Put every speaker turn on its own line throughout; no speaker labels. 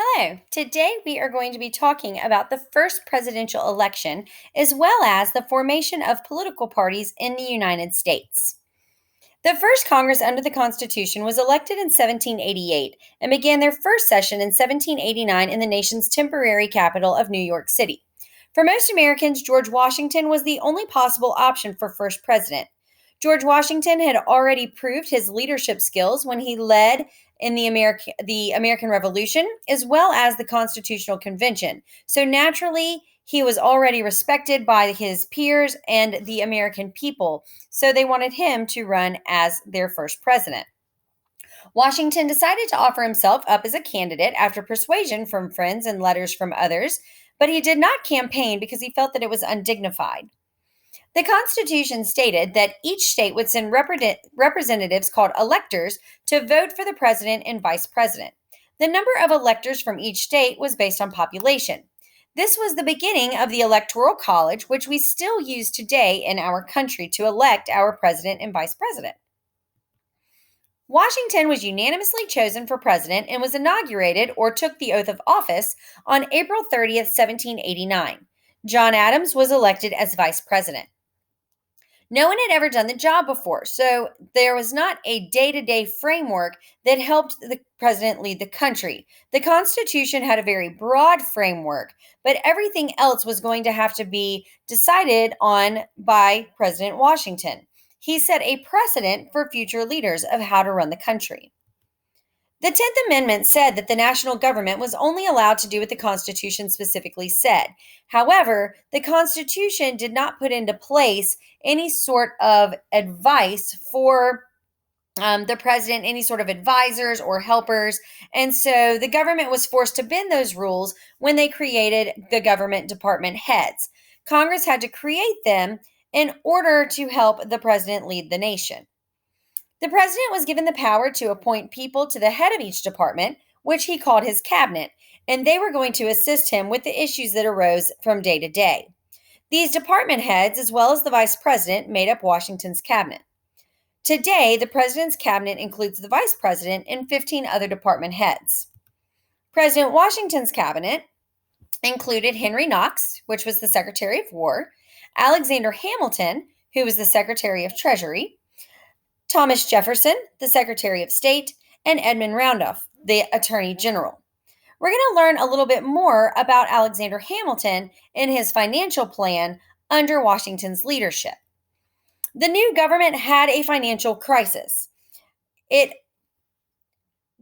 Hello. Today we are going to be talking about the first presidential election as well as the formation of political parties in the United States. The first Congress under the Constitution was elected in 1788 and began their first session in 1789 in the nation's temporary capital of New York City. For most Americans, George Washington was the only possible option for first president. George Washington had already proved his leadership skills when he led in the American Revolution as well as the Constitutional Convention. So naturally, he was already respected by his peers and the American people. So they wanted him to run as their first president. Washington decided to offer himself up as a candidate after persuasion from friends and letters from others, but he did not campaign because he felt that it was undignified. The Constitution stated that each state would send representatives called electors to vote for the president and vice president. The number of electors from each state was based on population. This was the beginning of the Electoral College, which we still use today in our country to elect our president and vice president. Washington was unanimously chosen for president and was inaugurated or took the oath of office on April 30th, 1789. John Adams was elected as vice president. No one had ever done the job before, so there was not a day to day framework that helped the president lead the country. The Constitution had a very broad framework, but everything else was going to have to be decided on by President Washington. He set a precedent for future leaders of how to run the country. The 10th Amendment said that the national government was only allowed to do what the Constitution specifically said. However, the Constitution did not put into place any sort of advice for the president, any sort of advisors or helpers. And so the government was forced to bend those rules when they created the government department heads. Congress had to create them in order to help the president lead the nation. The president was given the power to appoint people to the head of each department, which he called his cabinet, and they were going to assist him with the issues that arose from day to day. These department heads, as well as the vice president, made up Washington's cabinet. Today, the president's cabinet includes the vice president and 15 other department heads. President Washington's cabinet included Henry Knox, which was the Secretary of War, Alexander Hamilton, who was the Secretary of Treasury, Thomas Jefferson, the Secretary of State, and Edmund Randolph, the Attorney General. We're going to learn a little bit more about Alexander Hamilton and his financial plan under Washington's leadership. The new government had a financial crisis. It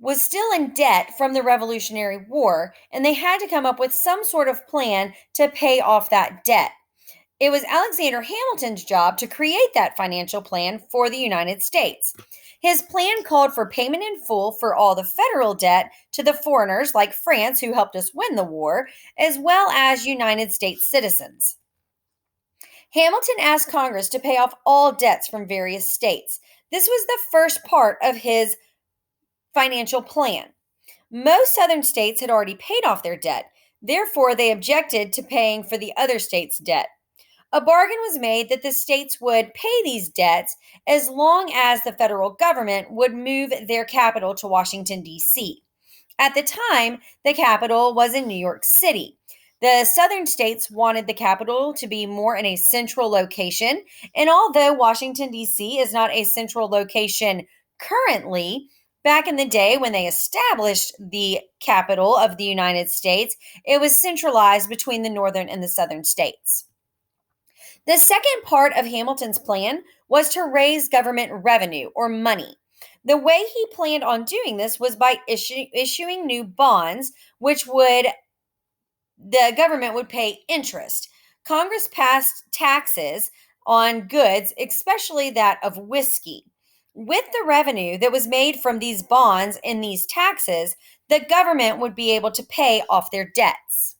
was still in debt from the Revolutionary War, and they had to come up with some sort of plan to pay off that debt. It was Alexander Hamilton's job to create that financial plan for the United States. His plan called for payment in full for all the federal debt to the foreigners like France who helped us win the war, as well as United States citizens. Hamilton asked Congress to pay off all debts from various states. This was the first part of his financial plan. Most southern states had already paid off their debt. Therefore, they objected to paying for the other states' debt. A bargain was made that the states would pay these debts as long as the federal government would move their capital to Washington, D.C. At the time, the capital was in New York City. The southern states wanted the capital to be more in a central location, and although Washington, D.C. is not a central location currently, back in the day when they established the capital of the United States, it was centralized between the northern and the southern states. The second part of Hamilton's plan was to raise government revenue or money. The way he planned on doing this was by issuing new bonds, which the government would pay interest. Congress passed taxes on goods, especially that of whiskey. With the revenue that was made from these bonds and these taxes, the government would be able to pay off their debts.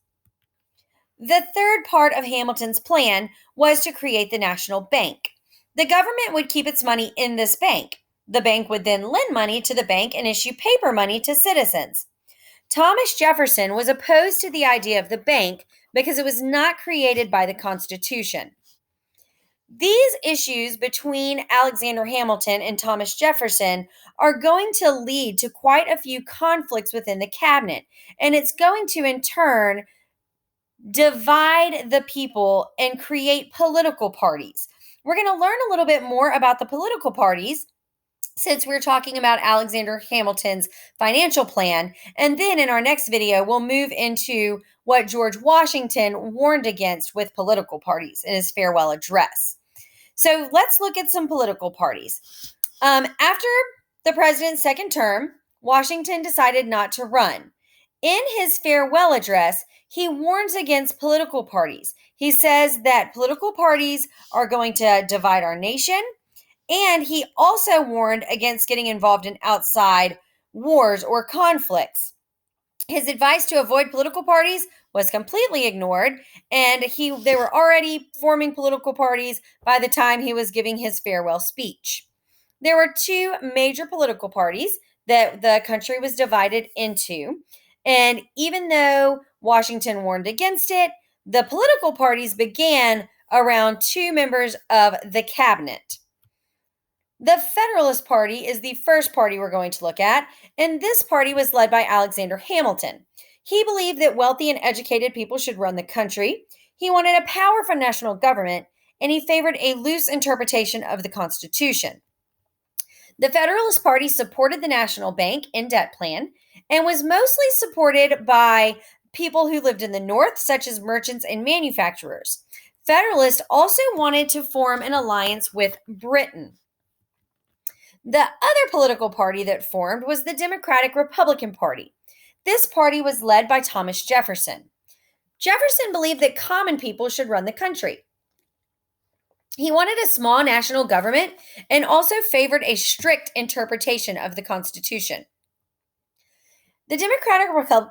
The third part of Hamilton's plan was to create the national bank. The government would keep its money in this bank. The bank would then lend money to the bank and issue paper money to citizens. Thomas Jefferson was opposed to the idea of the bank because it was not created by the Constitution. These issues between Alexander Hamilton and Thomas Jefferson are going to lead to quite a few conflicts within the cabinet, and it's going to, in turn, divide the people and create political parties. We're going to learn a little bit more about the political parties since we're talking about Alexander Hamilton's financial plan. And then in our next video, we'll move into what George Washington warned against with political parties in his farewell address. So let's look at some political parties. After the president's second term, Washington decided not to run. In his farewell address, he warns against political parties. He says that political parties are going to divide our nation, and he also warned against getting involved in outside wars or conflicts. His advice to avoid political parties was completely ignored, and they were already forming political parties by the time he was giving his farewell speech. There were two major political parties that the country was divided into, and even though Washington warned against it, the political parties began around two members of the cabinet. The Federalist Party is the first party we're going to look at, and this party was led by Alexander Hamilton. He believed that wealthy and educated people should run the country. He wanted a powerful national government, and he favored a loose interpretation of the Constitution. The Federalist Party supported the National Bank in debt plan and was mostly supported by people who lived in the North, such as merchants and manufacturers. Federalists also wanted to form an alliance with Britain. The other political party that formed was the Democratic Republican Party. This party was led by Thomas Jefferson. Jefferson believed that common people should run the country. He wanted a small national government and also favored a strict interpretation of the Constitution. The Democratic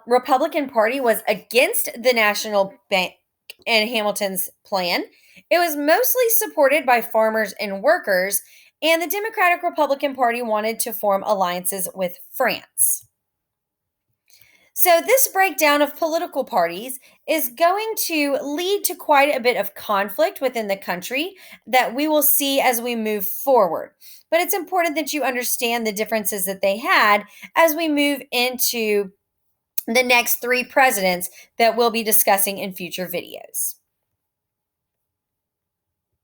Republican Party was against the National Bank and Hamilton's plan. It was mostly supported by farmers and workers, and the Democratic Republican Party wanted to form alliances with France. So, this breakdown of political parties is going to lead to quite a bit of conflict within the country that we will see as we move forward. But it's important that you understand the differences that they had as we move into the next three presidents that we'll be discussing in future videos.